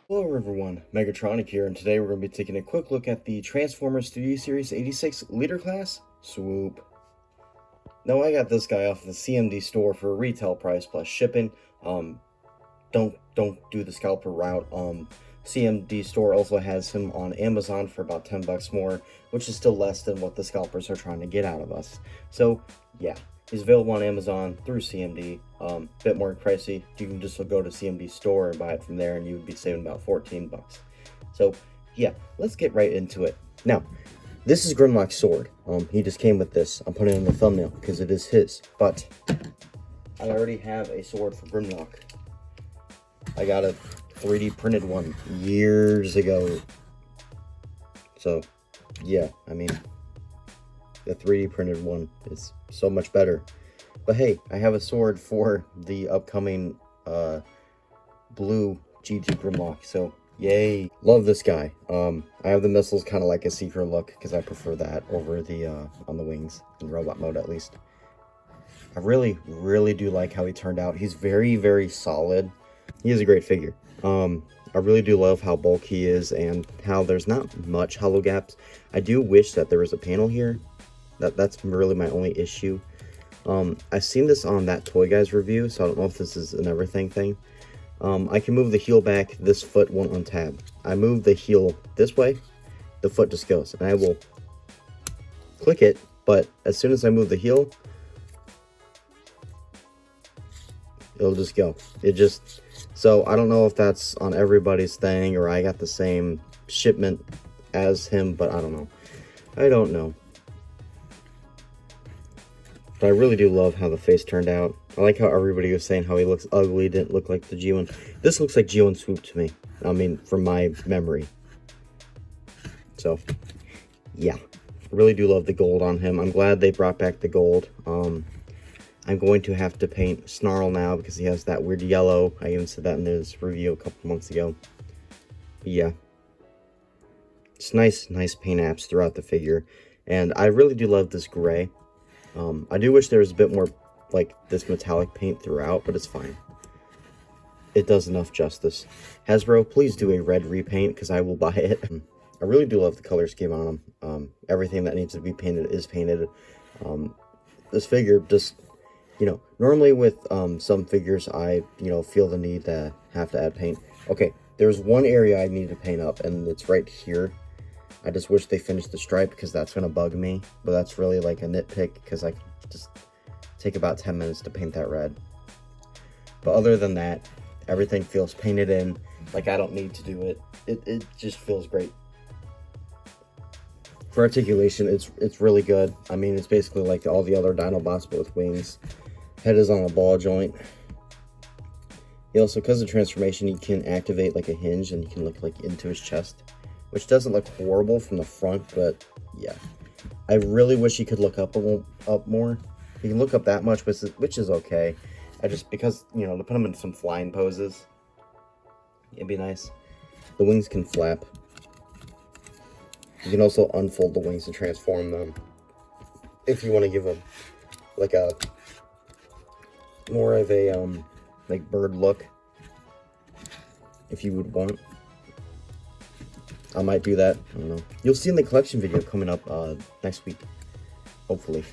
Hello everyone, Megatronic here, and today we're going to be taking a quick look at the Transformers 3D Series 86 Leader Class, SWOOP. Now I got this guy off the CMD store for a retail price plus shipping. Don't do the scalper route. CMD store also has him on Amazon for about 10 bucks more, which is still less than what the scalpers are trying to get out of us. So yeah, he's available on Amazon through CMD. Bit more pricey. You can just go to CMD store and buy it from there, and you would be saving about 14 bucks. So yeah, let's get right into it. Now, this is Grimlock's sword. He just came with this. I'm putting it in the thumbnail because it is his, but I already have a sword for Grimlock. I got a 3D printed one years ago. So yeah, I mean, the 3D printed one is so much better. But hey, I have a sword for the upcoming blue G2 Grimlock, so yay. Love this guy. I have the missiles kind of like a Seeker look because I prefer that over the on the wings, in robot mode at least. I really do like how he turned out. He's very solid. He is a great figure. I really do love how bulky he is and how there's not much hollow gaps. I do wish that there was a panel here. That's really my only issue. I've seen this on that Toy Guys review, so I don't know if this is an everything thing. I can move the heel back, this foot won't untab. I move the heel this way, the foot just goes, and I will click it, but as soon as I move the heel, it'll just go. So I don't know if that's on everybody's thing or I got the same shipment as him, but I don't know. But I really do love how the face turned out. I like how everybody was saying how he looks ugly, didn't look like the G1. This looks like G1 SWOOP to me. I mean, from my memory. So, yeah. I really do love the gold on him. I'm glad they brought back the gold. I'm going to have to paint Snarl now because he has that weird yellow. I even said that in his review a couple months ago. But yeah. It's nice paint apps throughout the figure. And I really do love this gray. I do wish there was a bit more like this metallic paint throughout, but it's fine. It does enough justice. Hasbro, please do a red repaint because I will buy it. I really do love the color scheme on them. Everything that needs to be painted is painted. This figure just, normally with some figures I, feel the need to have to add paint. Okay, there's one area I need to paint up, and it's right here. I just wish they finished the stripe because that's going to bug me. But that's really like a nitpick because I can just take about 10 minutes to paint that red. But other than that, everything feels painted in. Like I don't need to do it. It just feels great. For articulation, it's really good. I mean, it's basically like all the other dinobots but with wings. Head is on a ball joint. He also, because of transformation, he can activate like a hinge and he can look like into his chest. Which doesn't look horrible from the front, but yeah. I really wish he could look up more. He can look up that much, which is okay. Because, to put him in some flying poses, it'd be nice. The wings can flap. You can also unfold the wings to transform them. If you want to give them like a more of a like bird look. If you would want. I might do that. I don't know. You'll see in the collection video coming up next week. Hopefully.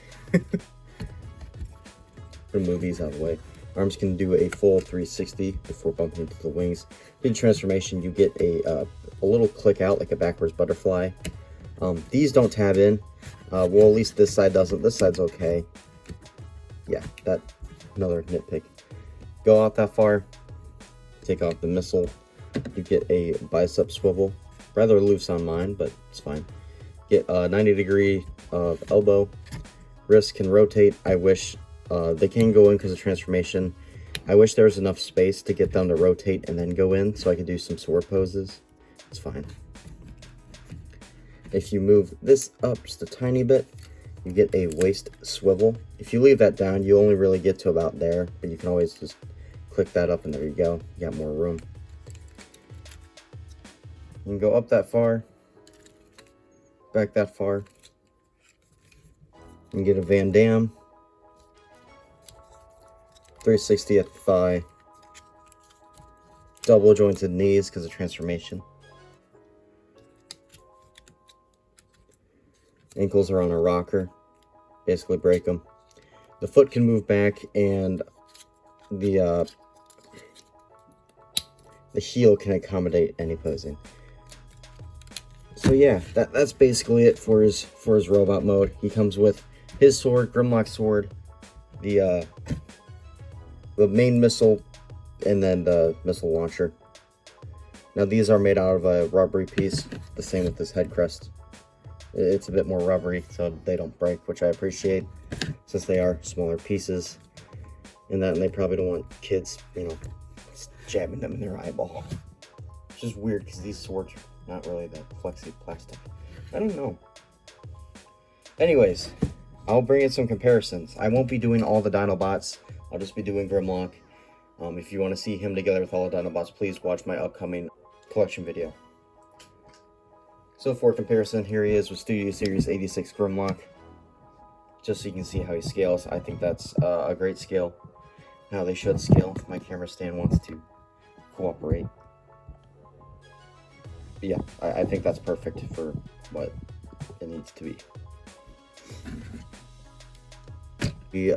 The movies out of the way. Arms can do a full 360 before bumping into the wings. Big transformation, you get a little click out like a backwards butterfly. These don't tab in. Well, at least this side doesn't. This side's okay. Yeah, another nitpick. Go out that far. Take off the missile. You get a bicep swivel. Rather loose on mine, but it's fine. Get a 90-degree elbow. Wrists can rotate. I wish they can go in because of transformation. I wish there was enough space to get them to rotate and then go in so I could do some sword poses. It's fine. If you move this up just a tiny bit, you get a waist swivel. If you leave that down, you only really get to about there, but you can always just click that up and there you go. You got more room. You can go up that far, back that far. You can get a Van Damme, 360 at the thigh, Double jointed knees because of transformation. Ankles are on a rocker. Basically break them. The foot can move back, and the heel can accommodate any posing. So yeah, that's basically it for his robot mode. He comes with his sword, Grimlock sword, the main missile, and then the missile launcher. Now these are made out of a rubbery piece, the same with this head crest. It's a bit more rubbery, so they don't break, which I appreciate, since they are smaller pieces. And they probably don't want kids, you know, jabbing them in their eyeball. Which is weird, because these swords are not really that flexy plastic. I don't know. Anyways, I'll bring in some comparisons. I won't be doing all the dinobots. I'll just be doing Grimlock. If you want to see him together with all the dinobots, please watch my upcoming collection video. So for comparison, here he is with Studio Series 86 Grimlock. Just so you can see how he scales. I think that's a great scale. How they should scale if my camera stand wants to cooperate. But yeah, I think that's perfect for what it needs to be. We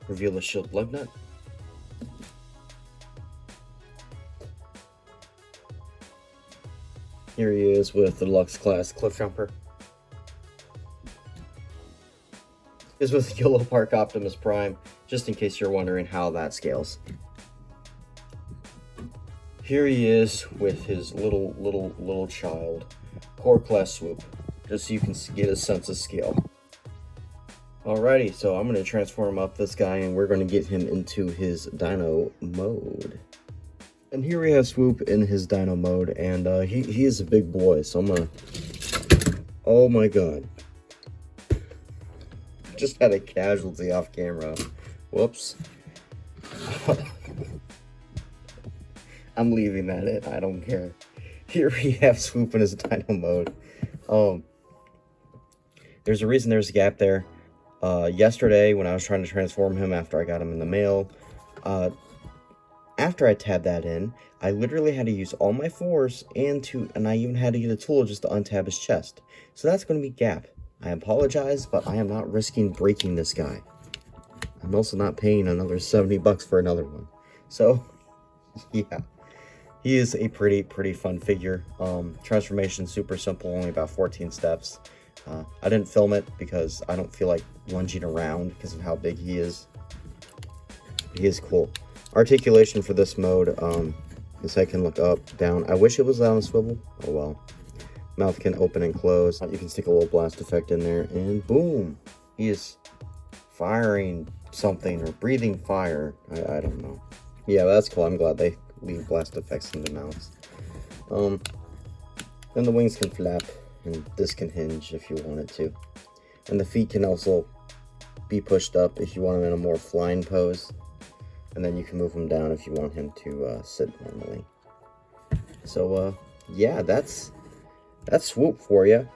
reveal the shield lug nut. Here he is with the Deluxe Class Cliff Jumper. Is with Yellow Park Optimus Prime, just in case you're wondering how that scales. Here he is with his little child, Core Class Swoop, just so you can get a sense of scale. Alrighty, so I'm going to transform up this guy, and we're going to get him into his dino mode. And here we have Swoop in his dino mode, and he is a big boy, so I'm gonna... Oh my god. Just had a casualty off camera. Whoops. I'm leaving that in, I don't care. Here we have Swoop in his dino mode. There's a reason there's a gap there. Yesterday, when I was trying to transform him after I got him in the mail, after I tabbed that in, I literally had to use all my force, and I even had to get a tool just to untab his chest. So that's going to be gap. I apologize, but I am not risking breaking this guy. I'm also not paying another 70 bucks for another one. So, yeah. He is a pretty fun figure. Transformation super simple, only about 14 steps. I didn't film it because I don't feel like lunging around because of how big he is. He is cool. Articulation for this mode, his head can look up, down. I wish it was on a swivel. Oh well. Mouth can open and close. You can stick a little blast effect in there, and boom! He is firing something or breathing fire. I don't know. Yeah, that's cool. I'm glad they leave blast effects in the mouths. Then the wings can flap, and this can hinge if you want it to. And the feet can also be pushed up if you want them in a more flying pose. And then you can move him down if you want him to sit normally. So, yeah, that's Swoop for you.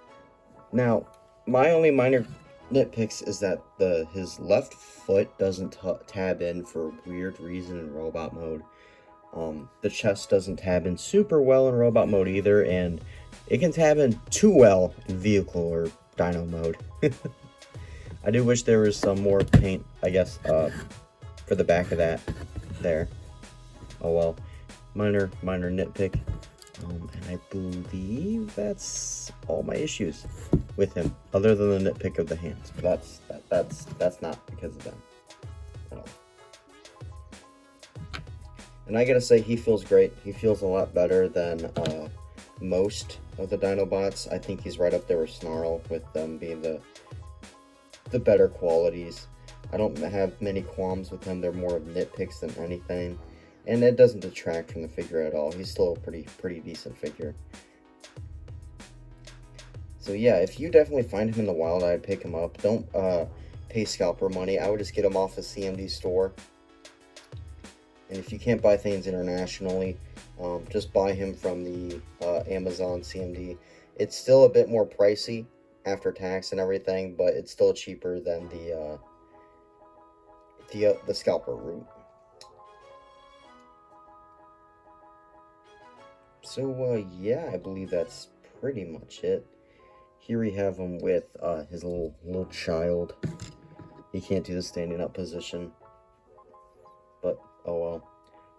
Now, my only minor nitpicks is that his left foot doesn't tab in for a weird reason in robot mode. The chest doesn't tab in super well in robot mode either, and it can tab in too well in vehicle or dino mode. I do wish there was some more paint, I guess, for the back of that there. Oh well, minor nitpick. And I believe that's all my issues with him, other than the nitpick of the hands. But that's not because of them at all. And I gotta say, he feels great. He feels a lot better than most of the Dinobots. I think he's right up there with Snarl, with them being the better qualities. I don't have many qualms with them. They're more of nitpicks than anything. And it doesn't detract from the figure at all. He's still a pretty decent figure. So yeah, if you definitely find him in the wild, I'd pick him up. Don't pay scalper money. I would just get him off the CMD store. And if you can't buy things internationally, just buy him from the Amazon CMD. It's still a bit more pricey after tax and everything, but it's still cheaper than the scalper route. so, yeah, I believe that's pretty much it. Here we have him with, his little child. He can't do the standing up position. But, oh well.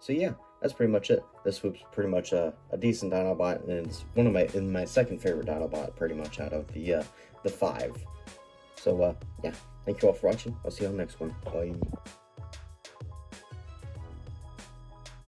So, yeah, that's pretty much it. This Swoop's pretty much a decent Dinobot, and it's one of my second favorite Dinobot, pretty much, out of the 5. So, yeah, thank you all for watching. I'll see you on the next one. Bye.